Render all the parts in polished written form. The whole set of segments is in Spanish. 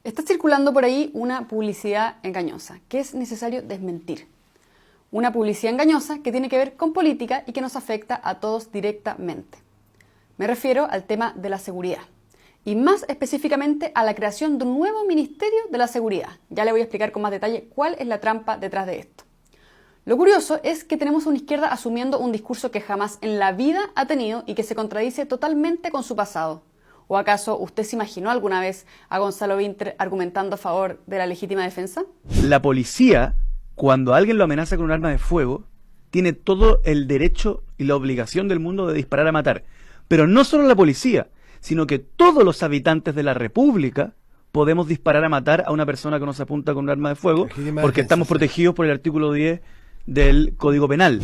Está circulando por ahí una publicidad engañosa que es necesario desmentir. Una publicidad engañosa que tiene que ver con política y que nos afecta a todos directamente. Me refiero al tema de la seguridad y más específicamente a la creación de un nuevo Ministerio de la Seguridad. Ya le voy a explicar con más detalle cuál es la trampa detrás de esto. Lo curioso es que tenemos a una izquierda asumiendo un discurso que jamás en la vida ha tenido y que se contradice totalmente con su pasado. ¿O acaso usted se imaginó alguna vez a Gonzalo Vinter argumentando a favor de la legítima defensa? La policía, cuando alguien lo amenaza con un arma de fuego, tiene todo el derecho y la obligación del mundo de disparar a matar. Pero no solo la policía, sino que todos los habitantes de la República podemos disparar a matar a una persona que nos apunta con un arma de fuego, porque estamos protegidos por el artículo 10 del Código Penal.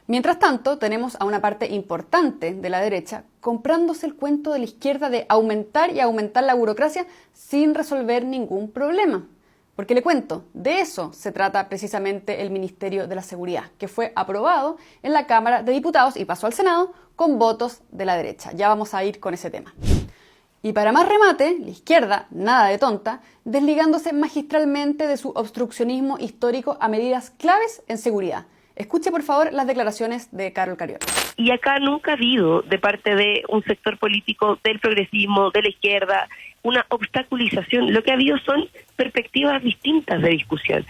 Mientras tanto, tenemos a una parte importante de la derecha comprándose el cuento de la izquierda de aumentar y aumentar la burocracia sin resolver ningún problema. Porque le cuento, de eso se trata precisamente el Ministerio de la Seguridad, que fue aprobado en la Cámara de Diputados y pasó al Senado con votos de la derecha. Ya vamos a ir con ese tema. Y para más remate, la izquierda, nada de tonta, desligándose magistralmente de su obstruccionismo histórico a medidas claves en seguridad. Escuche, por favor, las declaraciones de Carol Cariola. Y acá nunca ha habido, de parte de un sector político del progresismo, de la izquierda, una obstaculización. Lo que ha habido son perspectivas distintas de discusión.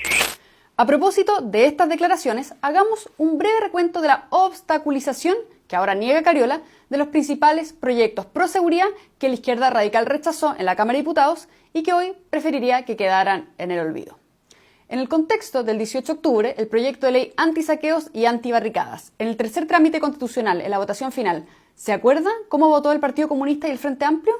A propósito de estas declaraciones, hagamos un breve recuento de la obstaculización, que ahora niega Cariola, de los principales proyectos pro seguridad que la izquierda radical rechazó en la Cámara de Diputados y que hoy preferiría que quedaran en el olvido. En el contexto del 18 de octubre, el proyecto de ley antisaqueos y antibarricadas, en el tercer trámite constitucional, en la votación final, ¿se acuerda cómo votó el Partido Comunista y el Frente Amplio?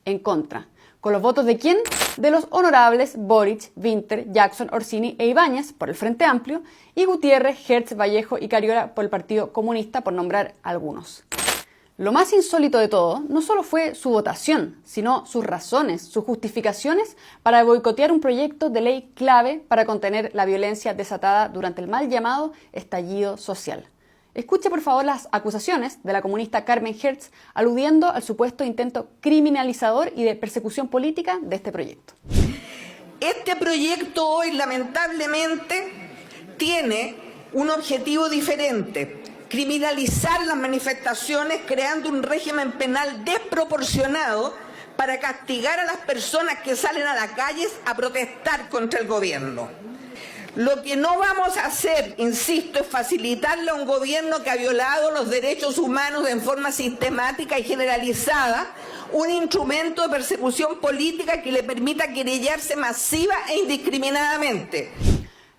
En contra. ¿Con los votos de quién? De los honorables Boric, Vinter, Jackson, Orsini e Ibáñez por el Frente Amplio y Gutiérrez, Hertz, Vallejo y Cariola por el Partido Comunista, por nombrar algunos. Lo más insólito de todo no solo fue su votación, sino sus razones, sus justificaciones para boicotear un proyecto de ley clave para contener la violencia desatada durante el mal llamado estallido social. Escuche por favor las acusaciones de la comunista Carmen Hertz aludiendo al supuesto intento criminalizador y de persecución política de este proyecto. Este proyecto hoy lamentablemente tiene un objetivo diferente: criminalizar las manifestaciones creando un régimen penal desproporcionado para castigar a las personas que salen a las calles a protestar contra el gobierno. Lo que no vamos a hacer, insisto, es facilitarle a un gobierno que ha violado los derechos humanos en forma sistemática y generalizada un instrumento de persecución política que le permita querellarse masiva e indiscriminadamente.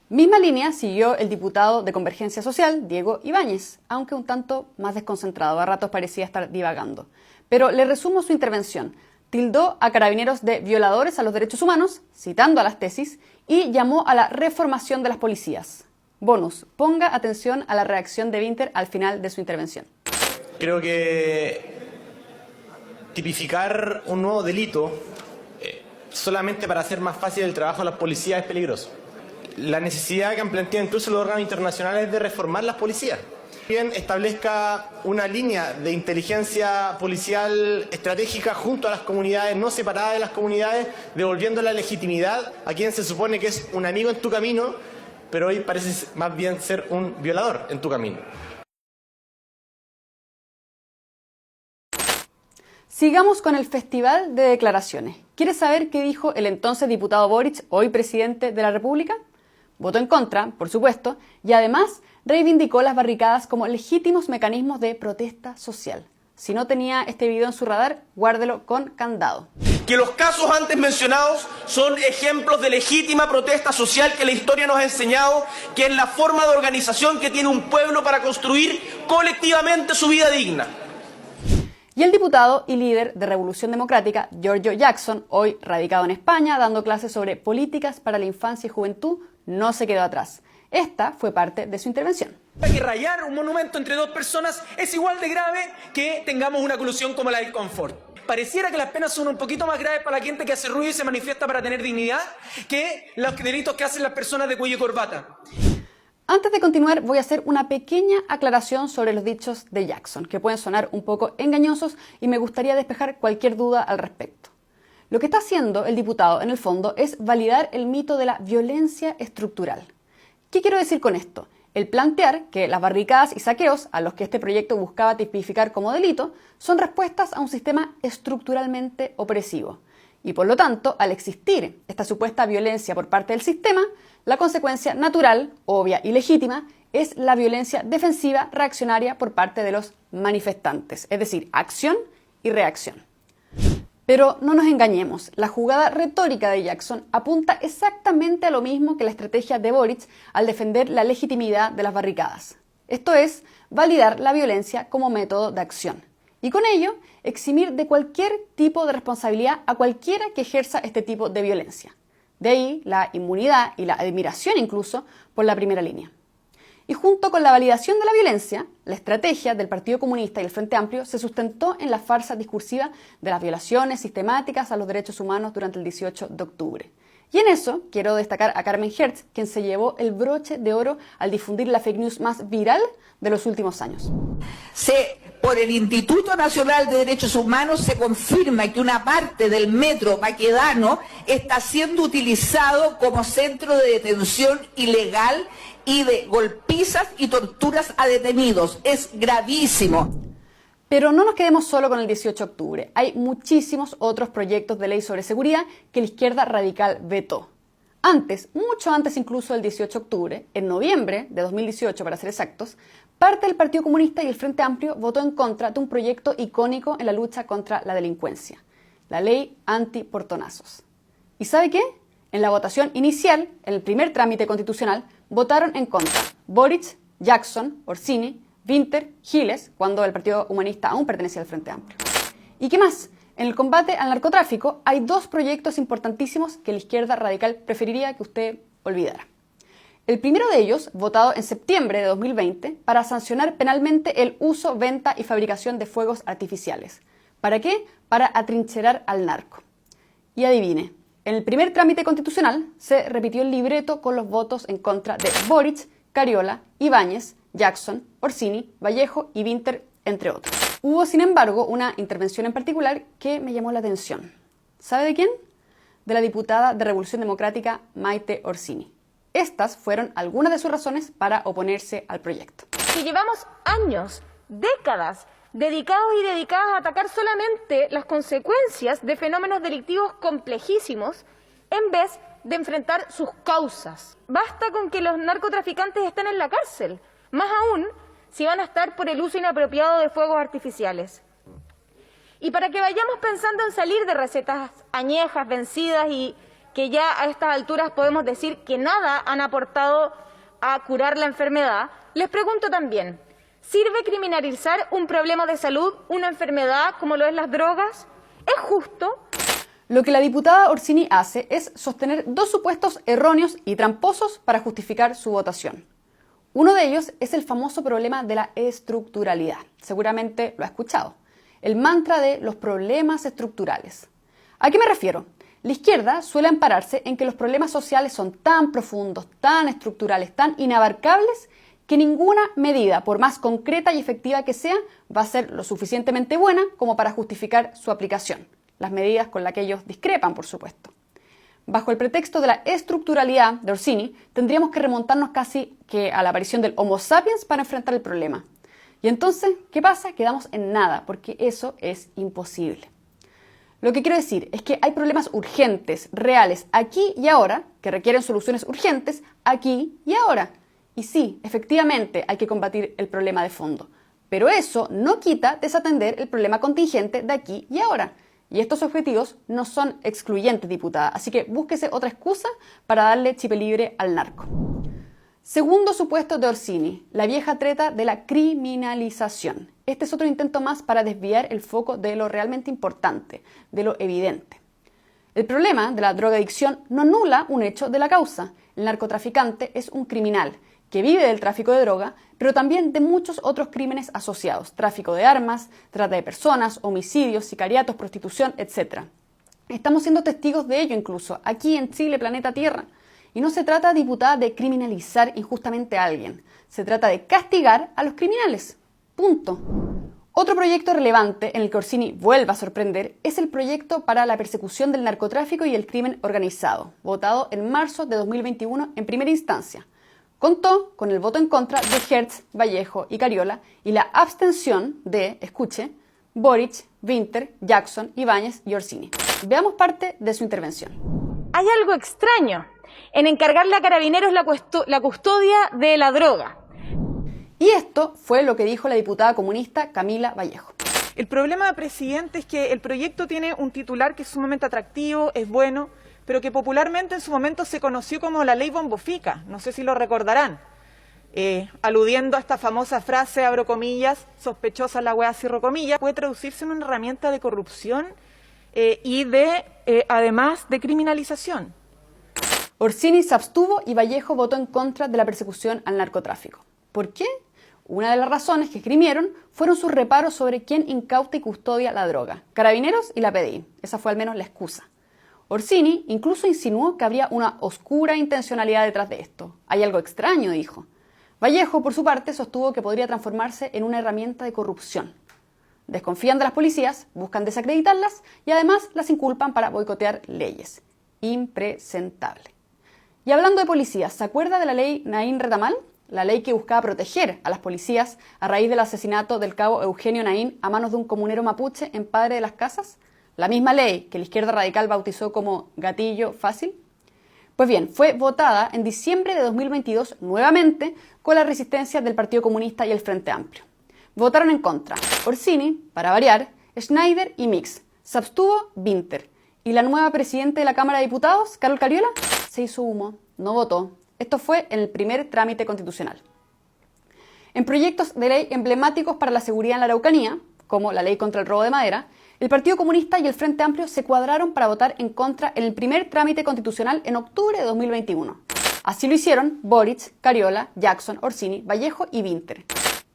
Misma línea siguió el diputado de Convergencia Social, Diego Ibáñez, aunque un tanto más desconcentrado, a ratos parecía estar divagando. Pero le resumo su intervención. Tildó a carabineros de violadores a los derechos humanos, citando a las tesis, y llamó a la reformación de las policías. Bonus, ponga atención a la reacción de Vinter al final de su intervención. Creo que tipificar un nuevo delito solamente para hacer más fácil el trabajo de las policías es peligroso. La necesidad que han planteado incluso los órganos internacionales de reformar las policías. Bien, establezca una línea de inteligencia policial estratégica junto a las comunidades, no separada de las comunidades, devolviendo la legitimidad a quien se supone que es un amigo en tu camino, pero hoy parece más bien ser un violador en tu camino. Sigamos con el festival de declaraciones. ¿Quiere saber qué dijo el entonces diputado Boric, hoy presidente de la República? Votó en contra, por supuesto, y además reivindicó las barricadas como legítimos mecanismos de protesta social. Si no tenía este video en su radar, guárdelo con candado. Que los casos antes mencionados son ejemplos de legítima protesta social que la historia nos ha enseñado, que es la forma de organización que tiene un pueblo para construir colectivamente su vida digna. Y el diputado y líder de Revolución Democrática, Giorgio Jackson, hoy radicado en España, dando clases sobre políticas para la infancia y juventud, no se quedó atrás. Esta fue parte de su intervención. Que rayar un monumento entre dos personas es igual de grave que tengamos una colusión como la del confort. Pareciera que las penas son un poquito más graves para la gente que hace ruido y se manifiesta para tener dignidad que los delitos que hacen las personas de cuello y corbata. Antes de continuar, voy a hacer una pequeña aclaración sobre los dichos de Jackson, que pueden sonar un poco engañosos y me gustaría despejar cualquier duda al respecto. Lo que está haciendo el diputado, en el fondo, es validar el mito de la violencia estructural. ¿Qué quiero decir con esto? El plantear que las barricadas y saqueos, a los que este proyecto buscaba tipificar como delito, son respuestas a un sistema estructuralmente opresivo. Y por lo tanto, al existir esta supuesta violencia por parte del sistema, la consecuencia natural, obvia y legítima es la violencia defensiva reaccionaria por parte de los manifestantes, es decir, acción y reacción. Pero no nos engañemos, la jugada retórica de Jackson apunta exactamente a lo mismo que la estrategia de Boric al defender la legitimidad de las barricadas. Esto es, validar la violencia como método de acción. Y con ello, eximir de cualquier tipo de responsabilidad a cualquiera que ejerza este tipo de violencia. De ahí la inmunidad y la admiración incluso por la primera línea. Y junto con la validación de la violencia, la estrategia del Partido Comunista y el Frente Amplio se sustentó en la farsa discursiva de las violaciones sistemáticas a los derechos humanos durante el 18 de octubre. Y en eso quiero destacar a Carmen Hertz, quien se llevó el broche de oro al difundir la fake news más viral de los últimos años. Por el Instituto Nacional de Derechos Humanos se confirma que una parte del metro Baquedano está siendo utilizado como centro de detención ilegal y de golpizas y torturas a detenidos. Es gravísimo. Pero no nos quedemos solo con el 18 de octubre. Hay muchísimos otros proyectos de ley sobre seguridad que la izquierda radical vetó. Antes, mucho antes incluso del 18 de octubre, en noviembre de 2018 para ser exactos, parte del Partido Comunista y el Frente Amplio votó en contra de un proyecto icónico en la lucha contra la delincuencia, la ley anti-portonazos. ¿Y sabe qué? En la votación inicial, en el primer trámite constitucional, votaron en contra Boric, Jackson, Orsini, Winter, Giles, cuando el Partido Humanista aún pertenecía al Frente Amplio. ¿Y qué más? En el combate al narcotráfico hay dos proyectos importantísimos que la izquierda radical preferiría que usted olvidara. El primero de ellos, votado en septiembre de 2020, para sancionar penalmente el uso, venta y fabricación de fuegos artificiales. ¿Para qué? Para atrincherar al narco. Y adivine, en el primer trámite constitucional se repitió el libreto con los votos en contra de Boric, Cariola, Ibáñez, Jackson, Orsini, Vallejo y Winter, entre otros. Hubo, sin embargo, una intervención en particular que me llamó la atención. ¿Sabe de quién? De la diputada de Revolución Democrática Maite Orsini. Estas fueron algunas de sus razones para oponerse al proyecto. Si llevamos años, décadas, dedicados y dedicadas a atacar solamente las consecuencias de fenómenos delictivos complejísimos, en vez de enfrentar sus causas. Basta con que los narcotraficantes estén en la cárcel, más aún si van a estar por el uso inapropiado de fuegos artificiales. Y para que vayamos pensando en salir de recetas añejas, vencidas y que ya a estas alturas podemos decir que nada han aportado a curar la enfermedad, les pregunto también, ¿sirve criminalizar un problema de salud, una enfermedad como lo es las drogas? ¿Es justo? Lo que la diputada Orsini hace es sostener dos supuestos erróneos y tramposos para justificar su votación. Uno de ellos es el famoso problema de la estructuralidad. Seguramente lo ha escuchado. El mantra de los problemas estructurales. ¿A qué me refiero? La izquierda suele ampararse en que los problemas sociales son tan profundos, tan estructurales, tan inabarcables, que ninguna medida, por más concreta y efectiva que sea, va a ser lo suficientemente buena como para justificar su aplicación. Las medidas con las que ellos discrepan, por supuesto. Bajo el pretexto de la estructuralidad de Orsini, tendríamos que remontarnos casi que a la aparición del Homo sapiens para enfrentar el problema. Y entonces, ¿qué pasa? Quedamos en nada, porque eso es imposible. Lo que quiero decir es que hay problemas urgentes, reales, aquí y ahora, que requieren soluciones urgentes aquí y ahora. Y sí, efectivamente hay que combatir el problema de fondo, pero eso no quita desatender el problema contingente de aquí y ahora. Y estos objetivos no son excluyentes, diputada, así que búsquese otra excusa para darle chip libre al narco. Segundo supuesto de Orsini, la vieja treta de la criminalización. Este es otro intento más para desviar el foco de lo realmente importante, de lo evidente. El problema de la drogadicción no anula un hecho de la causa. El narcotraficante es un criminal que vive del tráfico de droga, pero también de muchos otros crímenes asociados, tráfico de armas, trata de personas, homicidios, sicariatos, prostitución, etc. Estamos siendo testigos de ello incluso, aquí en Chile, planeta Tierra. Y no se trata, diputada, de criminalizar injustamente a alguien, se trata de castigar a los criminales. Punto. Otro proyecto relevante en el que Orsini vuelve a sorprender es el proyecto para la persecución del narcotráfico y el crimen organizado, votado en marzo de 2021 en primera instancia. Contó con el voto en contra de Hertz, Vallejo y Cariola y la abstención de, escuche, Boric, Winter, Jackson, Ibáñez y Orsini. Veamos parte de su intervención. Hay algo extraño en encargarle a Carabineros la custodia de la droga. Y esto fue lo que dijo la diputada comunista Camila Vallejo. El problema, presidente, es que el proyecto tiene un titular que es sumamente atractivo, es bueno, pero que popularmente en su momento se conoció como la ley Bombofica, no sé si lo recordarán, aludiendo a esta famosa frase, abro comillas, sospechosa la wea, cierro comillas, puede traducirse en una herramienta de corrupción y además de criminalización. Orsini se abstuvo y Vallejo votó en contra de la persecución al narcotráfico. ¿Por qué? Una de las razones que esgrimieron fueron sus reparos sobre quién incauta y custodia la droga, Carabineros y la PDI. Esa fue al menos la excusa. Orsini incluso insinuó que habría una oscura intencionalidad detrás de esto. Hay algo extraño, dijo. Vallejo, por su parte, sostuvo que podría transformarse en una herramienta de corrupción. Desconfían de las policías, buscan desacreditarlas y además las inculpan para boicotear leyes. Impresentable. Y hablando de policías, ¿se acuerda de la ley Naín Retamal? La ley que buscaba proteger a las policías a raíz del asesinato del cabo Eugenio Naín a manos de un comunero mapuche en Padre de las Casas. La misma ley que la izquierda radical bautizó como gatillo fácil. Pues bien, fue votada en diciembre de 2022 nuevamente con la resistencia del Partido Comunista y el Frente Amplio. Votaron en contra Orsini, para variar, Schneider y Mix. Se abstuvo Winter. Y la nueva presidenta de la Cámara de Diputados, Carol Cariola, se hizo humo, no votó. Esto fue en el primer trámite constitucional. En proyectos de ley emblemáticos para la seguridad en la Araucanía, como la ley contra el robo de madera, el Partido Comunista y el Frente Amplio se cuadraron para votar en contra en el primer trámite constitucional en octubre de 2021. Así lo hicieron Boric, Cariola, Jackson, Orsini, Vallejo y Winter.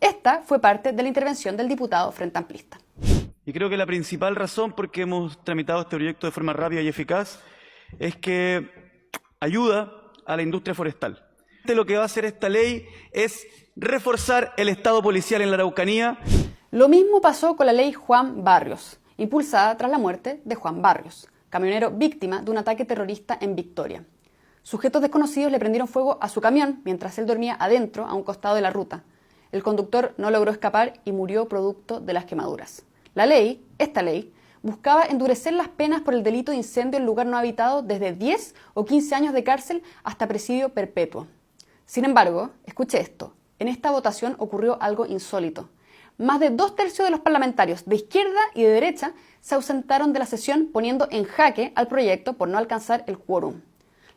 Esta fue parte de la intervención del diputado Frente Amplista. Y creo que la principal razón por qué hemos tramitado este proyecto de forma rápida y eficaz es que ayuda a la industria forestal. Lo que va a hacer esta ley es reforzar el Estado policial en la Araucanía. Lo mismo pasó con la ley Juan Barrios, impulsada tras la muerte de Juan Barrios, camionero víctima de un ataque terrorista en Victoria. Sujetos desconocidos le prendieron fuego a su camión mientras él dormía adentro a un costado de la ruta. El conductor no logró escapar y murió producto de las quemaduras. Esta ley, buscaba endurecer las penas por el delito de incendio en lugar no habitado desde 10 o 15 años de cárcel hasta presidio perpetuo. Sin embargo, escuche esto, en esta votación ocurrió algo insólito. Más de 2/3 de los parlamentarios de izquierda y de derecha se ausentaron de la sesión poniendo en jaque al proyecto por no alcanzar el quórum.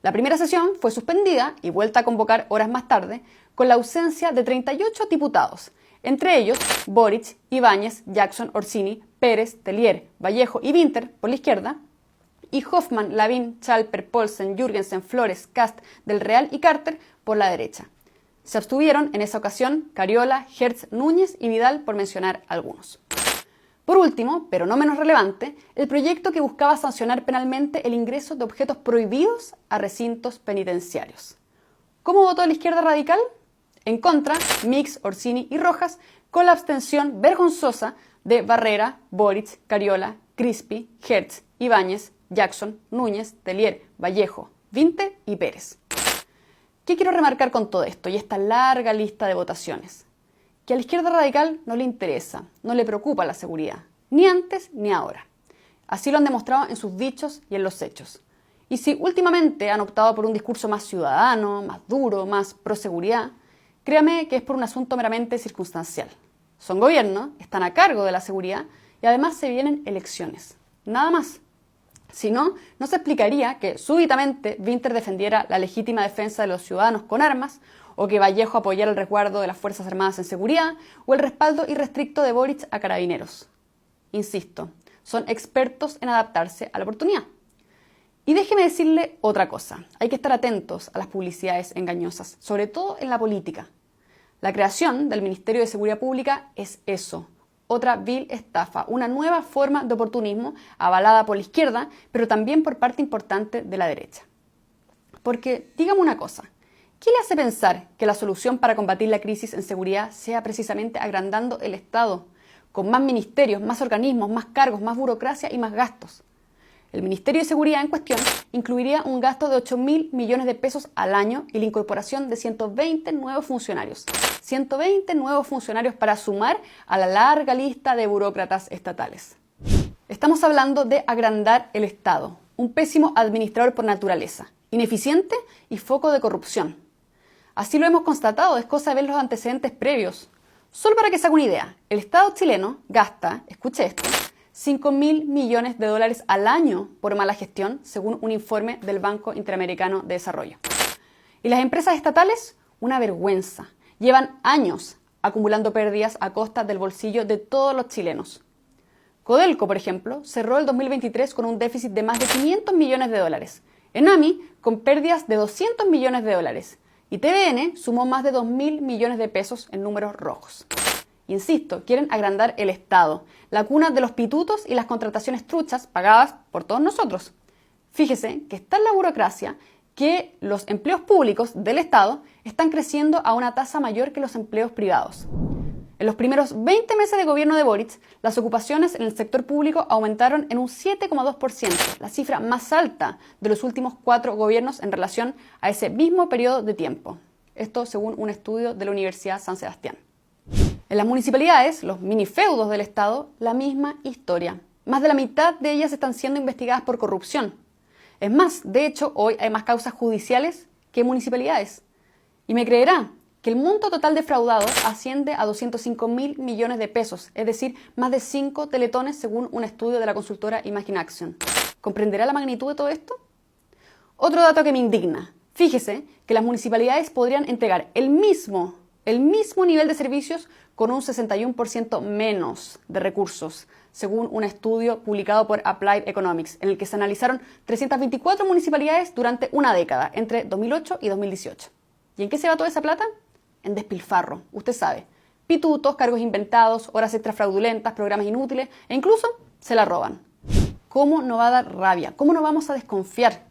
La primera sesión fue suspendida y vuelta a convocar horas más tarde con la ausencia de 38 diputados, entre ellos Boric, Ibáñez, Jackson, Orsini, Pérez, Tellier, Vallejo y Winter por la izquierda, y Hoffman, Lavín, Chalper, Paulsen, Jürgensen, Flores, Cast, Del Real y Carter por la derecha. Se abstuvieron en esa ocasión Cariola, Hertz, Núñez y Vidal, por mencionar algunos. Por último, pero no menos relevante, el proyecto que buscaba sancionar penalmente el ingreso de objetos prohibidos a recintos penitenciarios. ¿Cómo votó la izquierda radical? En contra, Mix, Orsini y Rojas, con la abstención vergonzosa de Barrera, Boric, Cariola, Crispi, Hertz, Ibáñez, Jackson, Núñez, Tellier, Vallejo, Winter y Pérez. ¿Qué quiero remarcar con todo esto y esta larga lista de votaciones? Que a la izquierda radical no le interesa, no le preocupa la seguridad, ni antes ni ahora. Así lo han demostrado en sus dichos y en los hechos. Y si últimamente han optado por un discurso más ciudadano, más duro, más pro seguridad, créame que es por un asunto meramente circunstancial. Son gobierno, están a cargo de la seguridad y además se vienen elecciones. Nada más. Si no, no se explicaría que súbitamente Winter defendiera la legítima defensa de los ciudadanos con armas, o que Vallejo apoyara el resguardo de las Fuerzas Armadas en seguridad, o el respaldo irrestricto de Boric a Carabineros. Insisto, son expertos en adaptarse a la oportunidad. Y déjeme decirle otra cosa, hay que estar atentos a las publicidades engañosas, sobre todo en la política. La creación del Ministerio de Seguridad Pública es eso, otra vil estafa, una nueva forma de oportunismo avalada por la izquierda, pero también por parte importante de la derecha. Porque, dígame una cosa, ¿qué le hace pensar que la solución para combatir la crisis en seguridad sea precisamente agrandando el Estado, con más ministerios, más organismos, más cargos, más burocracia y más gastos. El Ministerio de Seguridad en cuestión incluiría un gasto de 8.000 millones de pesos al año y la incorporación de 120 nuevos funcionarios. 120 nuevos funcionarios para sumar a la larga lista de burócratas estatales. Estamos hablando de agrandar el Estado, un pésimo administrador por naturaleza, ineficiente y foco de corrupción. Así lo hemos constatado, es cosa de ver los antecedentes previos. Solo para que se haga una idea, el Estado chileno gasta, escuche esto, 5.000 millones de dólares al año por mala gestión, según un informe del Banco Interamericano de Desarrollo. Y las empresas estatales, una vergüenza. Llevan años acumulando pérdidas a costa del bolsillo de todos los chilenos. Codelco, por ejemplo, cerró el 2023 con un déficit de más de 500 millones de dólares. Enami, con pérdidas de 200 millones de dólares. Y TVN sumó más de 2.000 millones de pesos en números rojos. Insisto, quieren agrandar el Estado, la cuna de los pitutos y las contrataciones truchas pagadas por todos nosotros. Fíjese que está en la burocracia que los empleos públicos del Estado están creciendo a una tasa mayor que los empleos privados. En los primeros 20 meses de gobierno de Boric, las ocupaciones en el sector público aumentaron en un 7,2%, la cifra más alta de los últimos 4 gobiernos en relación a ese mismo periodo de tiempo. Esto según un estudio de la Universidad San Sebastián. En las municipalidades, los minifeudos del Estado, la misma historia. Más de la mitad de ellas están siendo investigadas por corrupción. Es más, de hecho, hoy hay más causas judiciales que municipalidades. Y me creerá que el monto total defraudado asciende a 205.000 millones de pesos, es decir, más de 5 teletones según un estudio de la consultora Imaginaction. ¿Comprenderá la magnitud de todo esto? Otro dato que me indigna. Fíjese que las municipalidades podrían entregar el mismo nivel de servicios con un 61% menos de recursos, según un estudio publicado por Applied Economics, en el que se analizaron 324 municipalidades durante una década, entre 2008 y 2018. ¿Y en qué se va toda esa plata? En despilfarro, usted sabe. Pitutos, cargos inventados, horas extras fraudulentas, programas inútiles e incluso se la roban. ¿Cómo no va a dar rabia? ¿Cómo no vamos a desconfiar?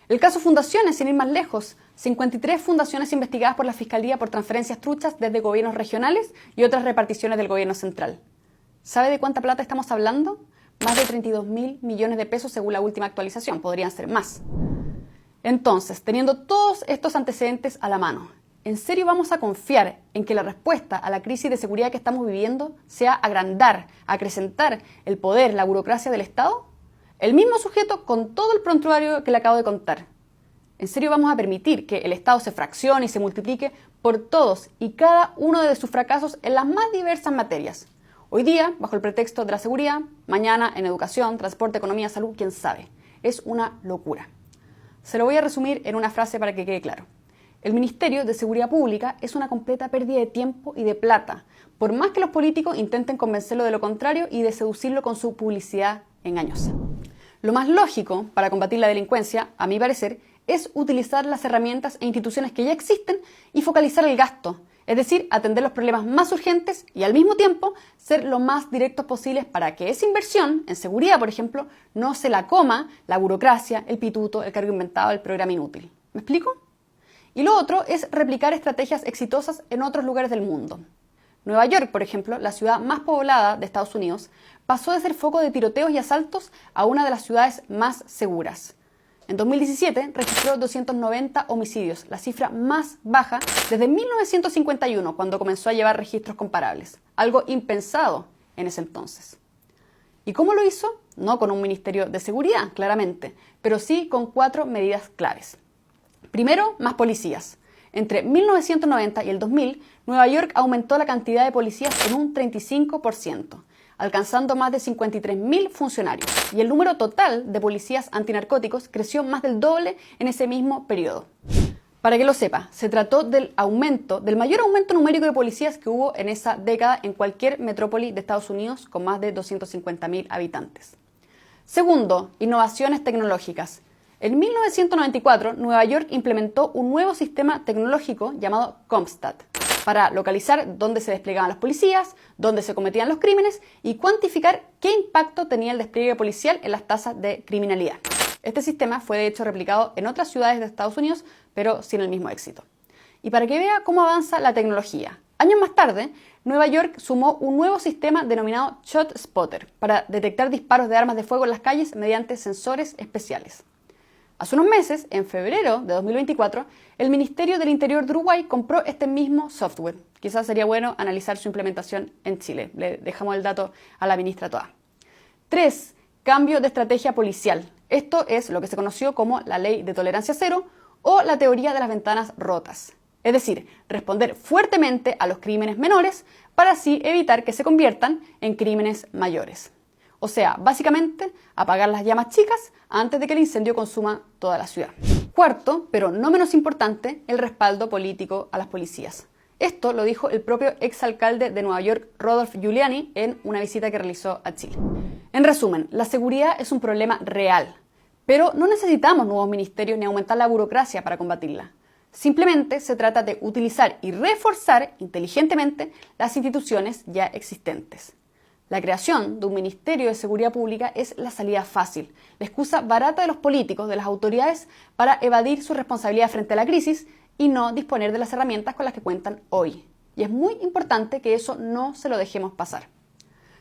El caso Fundaciones, sin ir más lejos, 53 fundaciones investigadas por la Fiscalía por transferencias truchas desde gobiernos regionales y otras reparticiones del gobierno central. ¿Sabe de cuánta plata estamos hablando? Más de 32.000 millones de pesos según la última actualización, podrían ser más. Entonces, teniendo todos estos antecedentes a la mano, ¿en serio vamos a confiar en que la respuesta a la crisis de seguridad que estamos viviendo sea agrandar, acrecentar el poder, la burocracia del Estado? El mismo sujeto con todo el prontuario que le acabo de contar. ¿En serio vamos a permitir que el Estado se fraccione y se multiplique por todos y cada uno de sus fracasos en las más diversas materias? Hoy día, bajo el pretexto de la seguridad, mañana en educación, transporte, economía, salud, quién sabe. Es una locura. Se lo voy a resumir en una frase para que quede claro. El Ministerio de Seguridad Pública es una completa pérdida de tiempo y de plata, por más que los políticos intenten convencerlo de lo contrario y de seducirlo con su publicidad engañosa. Lo más lógico para combatir la delincuencia, a mi parecer, es utilizar las herramientas e instituciones que ya existen y focalizar el gasto, es decir, atender los problemas más urgentes y al mismo tiempo ser lo más directos posibles para que esa inversión en seguridad, por ejemplo, no se la coma la burocracia, el pituto, el cargo inventado, el programa inútil. ¿Me explico? Y lo otro es replicar estrategias exitosas en otros lugares del mundo. Nueva York, por ejemplo, la ciudad más poblada de Estados Unidos, pasó de ser foco de tiroteos y asaltos a una de las ciudades más seguras. En 2017 registró 290 homicidios, la cifra más baja desde 1951, cuando comenzó a llevar registros comparables. Algo impensado en ese entonces. ¿Y cómo lo hizo? No con un ministerio de seguridad, claramente, pero sí con 4 medidas claves. Primero, más policías. Entre 1990 y el 2000, Nueva York aumentó la cantidad de policías en un 35%. Alcanzando más de 53.000 funcionarios, y el número total de policías antinarcóticos creció más del doble en ese mismo periodo. Para que lo sepa, se trató del mayor aumento numérico de policías que hubo en esa década en cualquier metrópoli de Estados Unidos con más de 250.000 habitantes. Segundo, innovaciones tecnológicas. En 1994, Nueva York implementó un nuevo sistema tecnológico llamado CompStat, para localizar dónde se desplegaban los policías, dónde se cometían los crímenes y cuantificar qué impacto tenía el despliegue policial en las tasas de criminalidad. Este sistema fue de hecho replicado en otras ciudades de Estados Unidos, pero sin el mismo éxito. Y para que vea cómo avanza la tecnología, Años más tarde, Nueva York sumó un nuevo sistema denominado Shot Spotter para detectar disparos de armas de fuego en las calles mediante sensores especiales. Hace unos meses, en febrero de 2024, el Ministerio del Interior de Uruguay compró este mismo software. Quizás sería bueno analizar su implementación en Chile. Le dejamos el dato a la ministra Toá. 3. Cambio de estrategia policial. Esto es lo que se conoció como la ley de tolerancia cero o la teoría de las ventanas rotas. Es decir, responder fuertemente a los crímenes menores para así evitar que se conviertan en crímenes mayores. O sea, básicamente, apagar las llamas chicas antes de que el incendio consuma toda la ciudad. 4, pero no menos importante, el respaldo político a las policías. Esto lo dijo el propio exalcalde de Nueva York, Rodolph Giuliani, en una visita que realizó a Chile. En resumen, la seguridad es un problema real, pero no necesitamos nuevos ministerios ni aumentar la burocracia para combatirla. Simplemente se trata de utilizar y reforzar inteligentemente las instituciones ya existentes. La creación de un Ministerio de Seguridad Pública es la salida fácil, la excusa barata de los políticos, de las autoridades, para evadir su responsabilidad frente a la crisis y no disponer de las herramientas con las que cuentan hoy. Y es muy importante que eso no se lo dejemos pasar.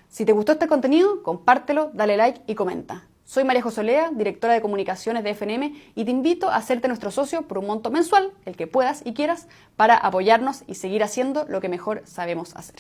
Si te gustó este contenido, compártelo, dale like y comenta. Soy María José Olea, directora de comunicaciones de FNM, y te invito a hacerte nuestro socio por un monto mensual, el que puedas y quieras, para apoyarnos y seguir haciendo lo que mejor sabemos hacer.